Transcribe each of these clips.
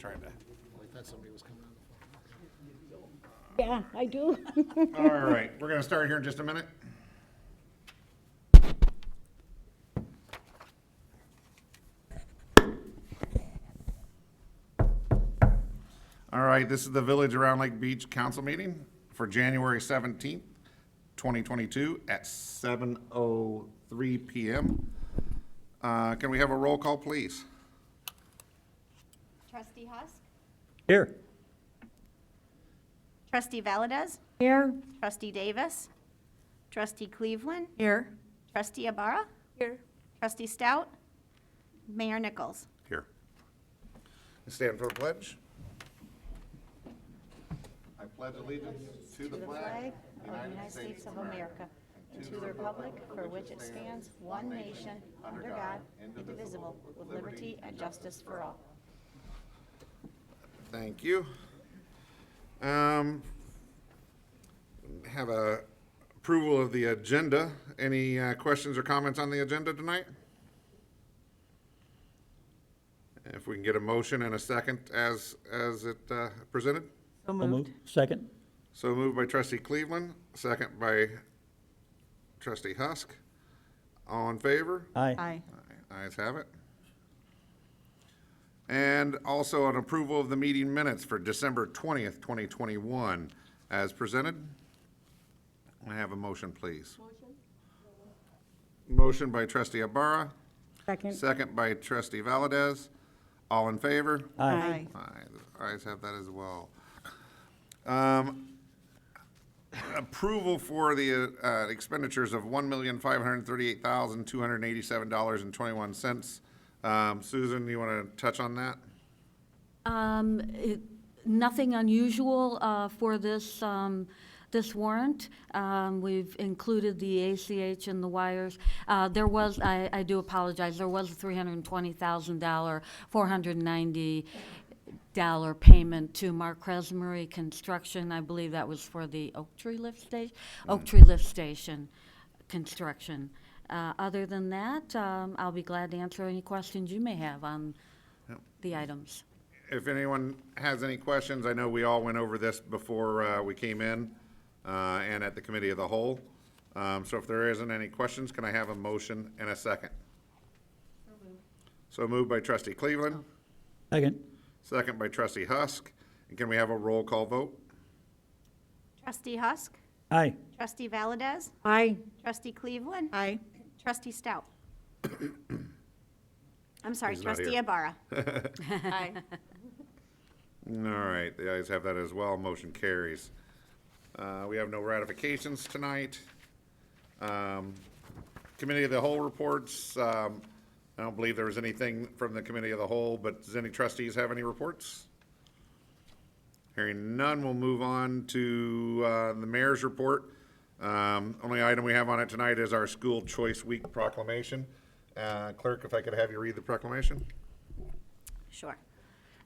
trying to. I thought somebody was coming on the phone. Yeah, I do. All right, we're gonna start here in just a minute. All right, this is the Village of Round Lake Beach Council meeting for January 17th, 2022 at 7:03 PM. Can we have a roll call, please? Trustee Husk? Here. Trustee Valadez? Here. Trustee Davis? Trustee Cleveland? Here. Trustee Ibarra? Here. Trustee Stout? Mayor Nichols? Here. Stand for the pledge. I pledge allegiance to the flag of the United States of America, and to the republic for which it stands, one nation, under God, indivisible, with liberty and justice for all. Thank you. Have a approval of the agenda. Any questions or comments on the agenda tonight? If we can get a motion and a second as it presented. So So moved. moved. Second. So moved by trustee Cleveland, second by trustee Husk. All in favor? Aye. Aye. Ayes have it. And also an approval of the meeting minutes for December 20th, 2021, as presented. I have a motion, please. Motion by trustee Ibarra, Second. second by trustee Valadez. All in favor? Aye. Aye, the ayes have that as well. Approval for the expenditures of $1,538,287.21. Susan, you want to touch on that? Nothing unusual for this warrant. We've included the ACH and the wires. There was, I do apologize, there was a $320,000, $490 payment to Mark Kresmery Construction. I believe that was for the Oak Tree Lift Station construction. Other than that, I'll be glad to answer any questions you may have on the items. If anyone has any questions, I know we all went over this before we came in and at the committee of the whole. So if there isn't any questions, can I have a motion and a second? So moved by trustee Cleveland, Second. second by trustee Husk. And can we have a roll call vote? Trustee Husk? Aye. Trustee Valadez? Aye. Trustee Cleveland? Aye. Trustee Stout? I'm sorry, He's not trustee here. Ibarra? Aye. All right, the ayes have that as well, motion carries. We have no ratifications tonight. Committee of the Whole reports, I don't believe there was anything from the Committee of the Whole, but does any trustees have any reports? Hearing none, we'll move on to the mayor's report. Only item we have on it tonight is our School Choice Week proclamation. Clerk, if I could have you read the proclamation? Sure.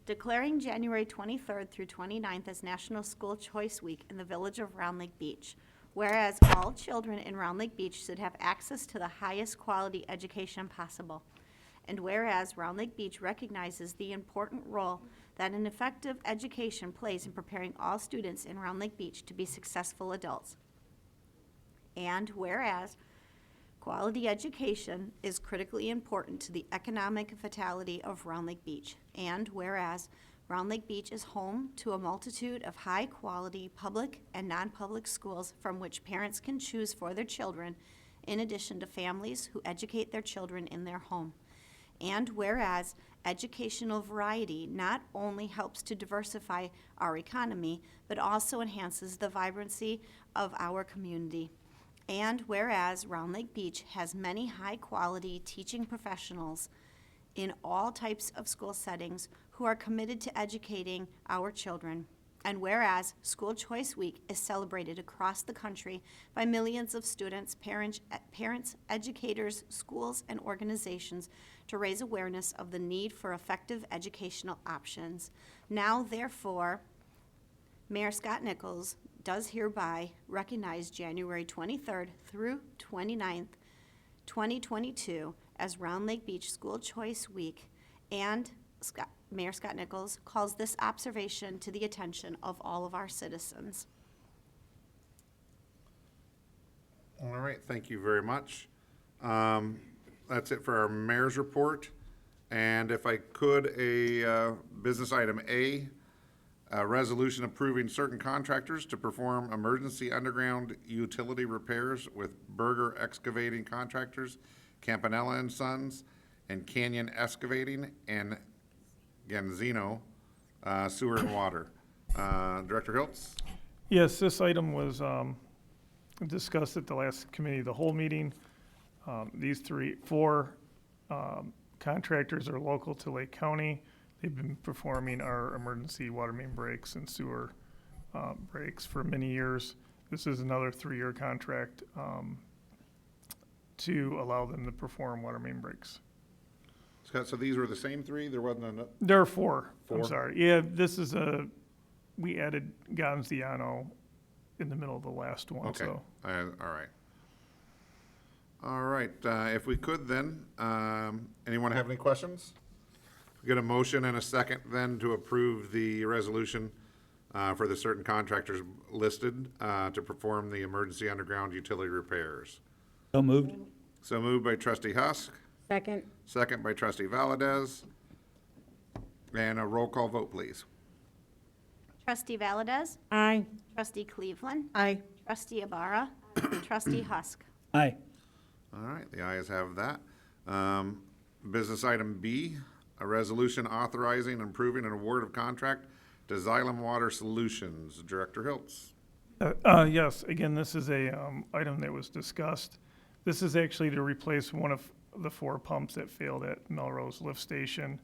Declaring January 23rd through 29th as National School Choice Week in the Village of Round Lake Beach. Whereas all children in Round Lake Beach should have access to the highest quality education possible. And whereas Round Lake Beach recognizes the important role that an effective education plays in preparing all students in Round Lake Beach to be successful adults. And whereas quality education is critically important to the economic vitality of Round Lake Beach. And whereas Round Lake Beach is home to a multitude of high-quality public and non-public schools from which parents can choose for their children, in addition to families who educate their children in their home. And whereas educational variety not only helps to diversify our economy, but also enhances the vibrancy of our community. And whereas Round Lake Beach has many high-quality teaching professionals in all types of school settings who are committed to educating our children. And whereas School Choice Week is celebrated across the country by millions of students, parents, educators, schools, and organizations to raise awareness of the need for effective educational options. Now, therefore, Mayor Scott Nichols does hereby recognize January 23rd through 29th, 2022 as Round Lake Beach School Choice Week, and Mayor Scott Nichols, calls this observation to the attention of all of our citizens. All right, thank you very much. That's it for our mayor's report. And if I could, a business item A, a resolution approving certain contractors to perform emergency underground utility repairs with Berger Excavating Contractors, Campanella and Sons, and Canyon Excavating, and Genzino Sewer and Water. Director Hiltz? Yes, this item was discussed at the last committee of the whole meeting. These four contractors are local to Lake County. They've been performing our emergency water main breaks and sewer breaks for many years. This is another 3-year contract to allow them to perform water main breaks. Scott, so these were the same three? There wasn't a, There are four. I'm Four? sorry. Yeah, this is we added Gonziano in the middle of the last one, okay, so. all right. All right, if we could then, anyone have any questions? We get a motion and a second then to approve the resolution for the certain contractors listed to perform the emergency underground utility repairs. So moved. So moved by trustee Husk, Second. second by trustee Valadez. And a roll call vote, please. Trustee Valadez, Aye. trustee Cleveland, Aye. trustee Ibarra, trustee Husk. Aye. All right, the ayes have that. Business item B, a resolution authorizing and approving an award of contract to Xylem Water Solutions. Director Hiltz. Yes, again, this is a item that was discussed. This is actually to replace one of the 4 pumps that failed at Melrose Lift Station.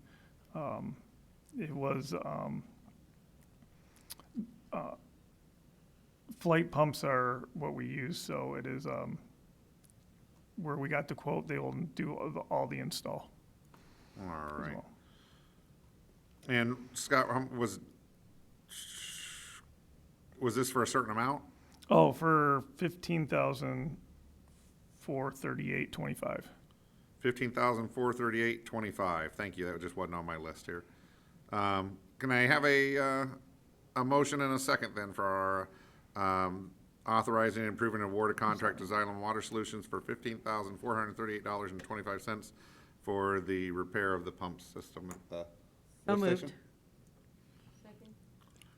It was flight pumps are what we use, so it is where we got the quote, they will do all the install. All as right. well. And Scott, was this for a certain amount? Oh, for $15,438.25. $15,438.25. Thank you. That just wasn't on my list here. Can I have a motion and a second then for our authorizing and approving an award of contract to Xylem Water Solutions for $15,438.25 for the repair of the pump system at the So lift station? moved.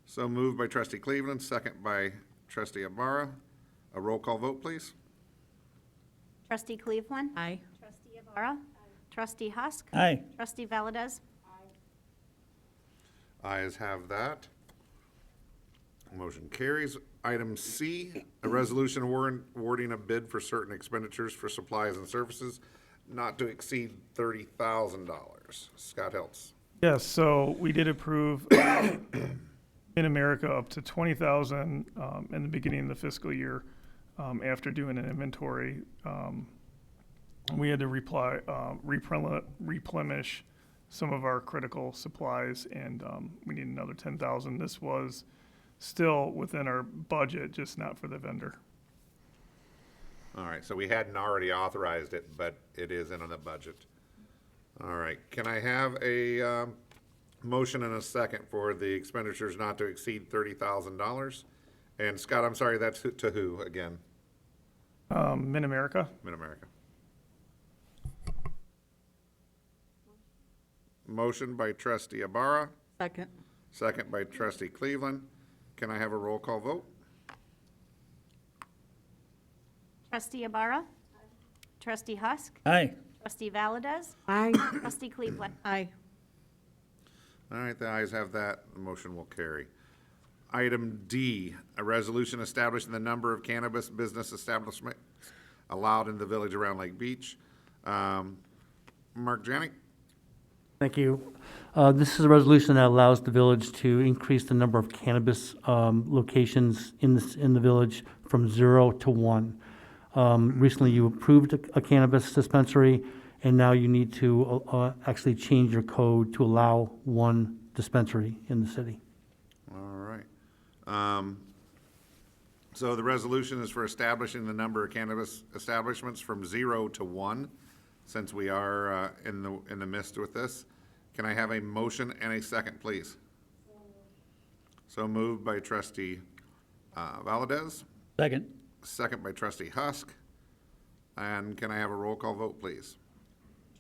So moved by trustee Cleveland, second by trustee Ibarra. A roll call vote, please. Trustee Cleveland, Aye. trustee Ibarra, trustee Husk, Aye. trustee Valadez, Ayes have that. Motion carries. Item C, a resolution awarding a bid for certain expenditures for supplies and services not to exceed $30,000. Scott Hiltz. Yes, so we did approve in America up to $20,000 in the beginning of the fiscal year after doing an inventory. We had to replenish some of our critical supplies, and we need another $10,000. This was still within our budget, just not for the vendor. All right, so we hadn't already authorized it, but it is in on the budget. All right, can I have a motion and a second for the expenditures not to exceed $30,000? And Scott, I'm sorry, that's to who again? Mid-America? Mid-America. Motion by trustee Ibarra, Second. second by trustee Cleveland. Can I have a roll call vote? trustee Ibarra, trustee Husk, Aye. trustee Valadez, Aye. trustee Cleveland. Aye. All right, the ayes have that. The motion will carry. Item D, a resolution establishing the number of cannabis business establishments allowed in the village around Lake Beach. Mark Janik? Thank you. This is a resolution that allows the village to increase the number of cannabis locations in the village from 0 to 1. Recently, you approved a cannabis dispensary, and now you need to actually change your code to allow 1 dispensary in the city. All right. So the resolution is for establishing the number of cannabis establishments from 0 to 1, since we are in the midst with this. Can I have a motion and a second, please? So moved by trustee Valdez, Second. second by trustee Husk. And can I have a roll call vote, please?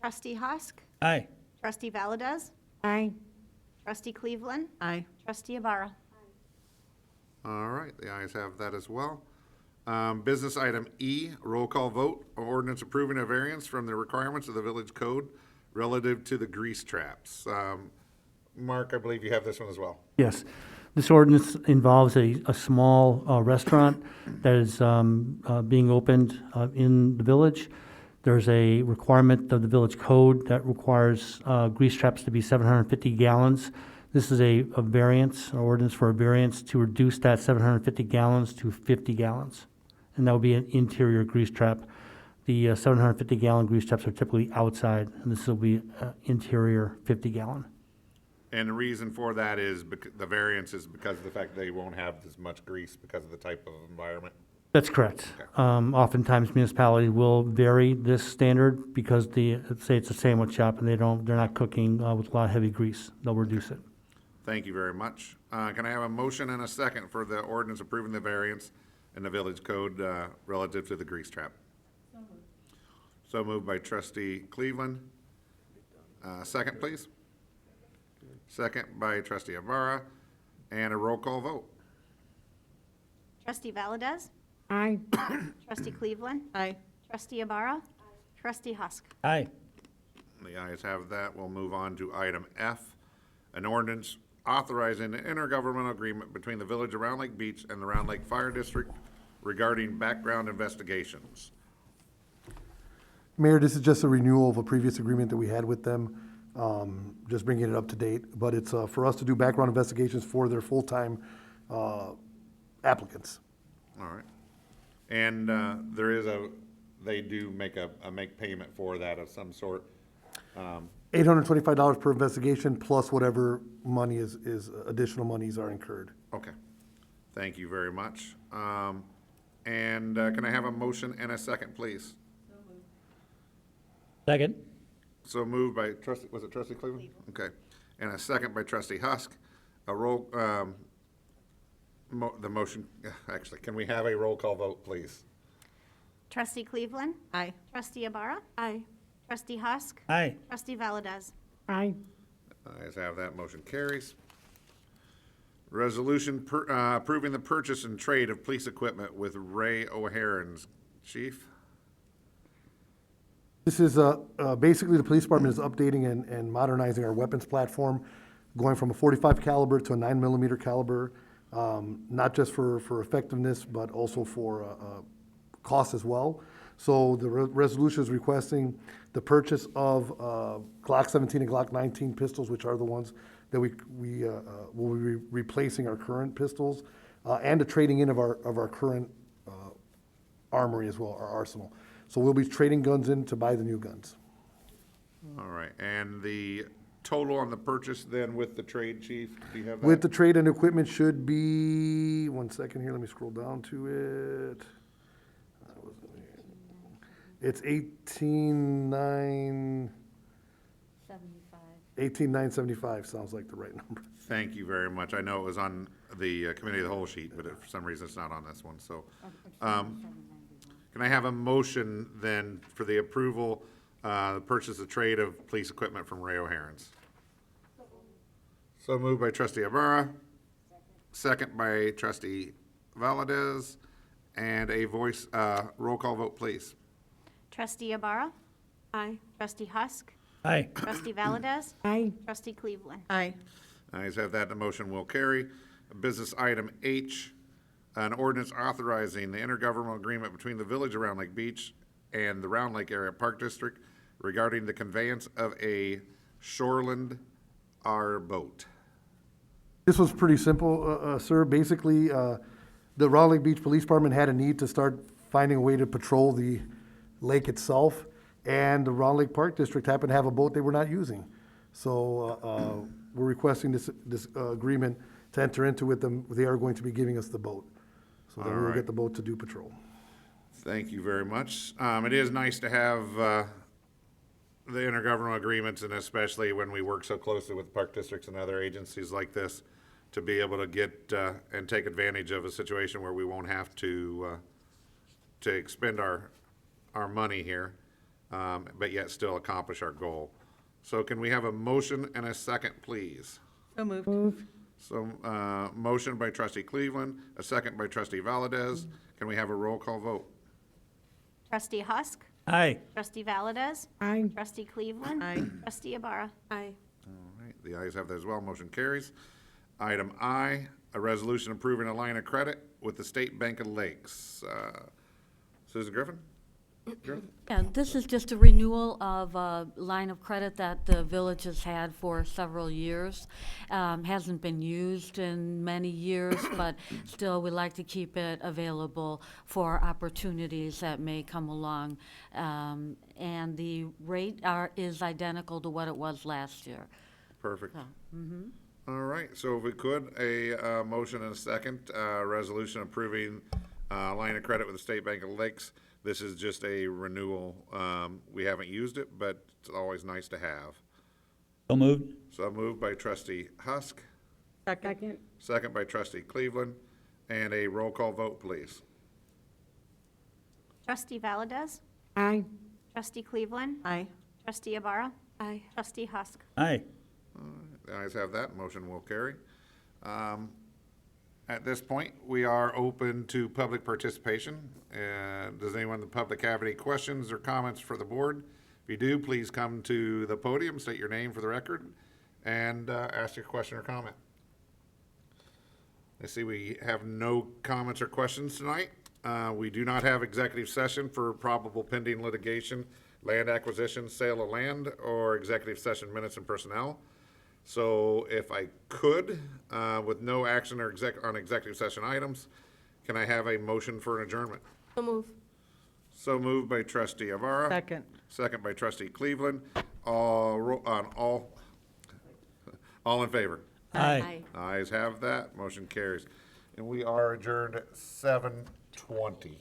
Trustee Husk, Aye. trustee Valdez, Aye. trustee Cleveland, Aye. trustee Ibarra. All right, the ayes have that as well. Business item E, roll call vote, ordinance approving a variance from the requirements of the village code relative to the grease traps. Mark, I believe you have this one as well. Yes. This ordinance involves a small restaurant that is being opened in the village. There's a requirement of the village code that requires grease traps to be 750 gallons. This is a variance, an ordinance for a variance to reduce that 750 gallons to 50 gallons. And that would be an interior grease trap. The 750 gallon grease traps are typically outside, and this will be interior 50 gallon. And the reason for that is the variance is because of the fact they won't have as much grease because of the type of environment. That's correct. Oftentimes municipalities will vary this standard because let's say it's a sandwich shop and they're not cooking with a lot of heavy grease. They'll reduce it. Thank you very much. Can I have a motion and a second for the ordinance approving the variance in the village code relative to the grease trap? So moved by trustee Cleveland. Second, please. Second by trustee Ibarra, and a roll call vote. Trustee Valdez, Aye. trustee Cleveland, Aye. trustee Ibarra, trustee Husk. Aye. The ayes have that. We'll move on to item F, an ordinance authorizing an intergovernmental agreement between the Village of Round Lake Beach and the Round Lake Fire District regarding background investigations. Mayor, this is just a renewal of a previous agreement that we had with them, just bringing it up to date. But it's for us to do background investigations for their full-time applicants. All right. And they do make payment for that of some sort. $825 per investigation, plus whatever money is additional monies are incurred. Okay. Thank you very much. And can I have a motion and a second, please? Second. So moved by trustee, was it trustee Cleveland? Okay. And a second by trustee Husk. A roll, the motion, actually, can we have a roll call vote, please? Trustee Cleveland, Aye. trustee Ibarra. Aye. Trustee Husk, Aye. trustee Valdez. Aye. Ayes have that, motion carries. Resolution approving the purchase and trade of police equipment with Ray O'Haron's. Chief? This is, basically, the police department is updating and modernizing our weapons platform, going from a .45 caliber to a 9mm caliber, not just for effectiveness, but also for cost as well. So the resolution is requesting the purchase of Glock 17 and Glock 19 pistols, which are the ones that we will be replacing our current pistols, and the trading in of our current armory as well, our arsenal. So we'll be trading guns in to buy the new guns. All right, and the total on the purchase then with the trade, chief, do you have that? With the trade and equipment should be, one second here, let me scroll down to it. It's 18,975 sounds like the right number. Thank you very much. I know it was on the committee of the whole sheet, but for some reason it's not on this one, so. Can I have a motion then for the approval, the purchase of trade of police equipment from Ray O'Haron's? So moved by trustee Ibarra, second by trustee Valdez, and a voice, roll call vote, please. Trustee Ibarra. Aye. Trustee Husk, Aye. trustee Valdez, Aye. trustee Cleveland. Aye. Ayes have that, the motion will carry. Business item H, an ordinance authorizing the intergovernmental agreement between the Village of Round Lake Beach and the Round Lake Area Park District regarding the conveyance of a shoreland R boat. This was pretty simple, sir. Basically, the Round Lake Beach Police Department had a need to start finding a way to patrol the lake itself, and the Round Lake Park District happened to have a boat they were not using. So we're requesting this agreement to enter into with them. They are going to be giving us the boat, so that we will Alright. get the boat to do patrol. Thank you very much. It is nice to have the intergovernmental agreements, and especially when we work so closely with park districts and other agencies like this, to be able to get, and take advantage of a situation where we won't have to expend our money here, but yet still accomplish our goal. So can we have a motion and a second, please? So moved. Move. So, motion by trustee Cleveland, a second by trustee Valdez. Can we have a roll call vote? Trustee Husk, Aye. trustee Valdez, Aye. trustee Cleveland. Aye. Trustee Ibarra. Aye. All right, the ayes have that as well, motion carries. Item I, a resolution approving a line of credit with the State Bank of Lakes. Susan Griffin? Yeah, this is just a renewal of a line of credit that the village has had for several years. Hasn't been used in many years, but still, we like to keep it available for opportunities that may come along. And the rate is identical to what it was last year. Perfect. All right, so if we could, a motion and a second, resolution approving line of credit with the State Bank of Lakes. This is just a renewal. We haven't used it, but it's always nice to have. So moved. So moved by trustee Husk, Second. second by trustee Cleveland, and a roll call vote, please. Trustee Valdez, Aye. trustee Cleveland, Aye. trustee Ibarra, Aye. trustee Husk. Aye. The ayes have that, motion will carry. At this point, we are open to public participation. Does anyone in the public have any questions or comments for the board? If you do, please come to the podium, state your name for the record, and ask your question or comment. I see we have no comments or questions tonight. We do not have executive session for probable pending litigation, land acquisition, sale of land, or executive session minutes and personnel. So if I could, with no action or on executive session items, can I have a motion for an adjournment? So move. So moved by trustee Ibarra. Second. Second by trustee Cleveland. All in favor? Aye. Ayes have that, motion carries. And we are adjourned at 7:20.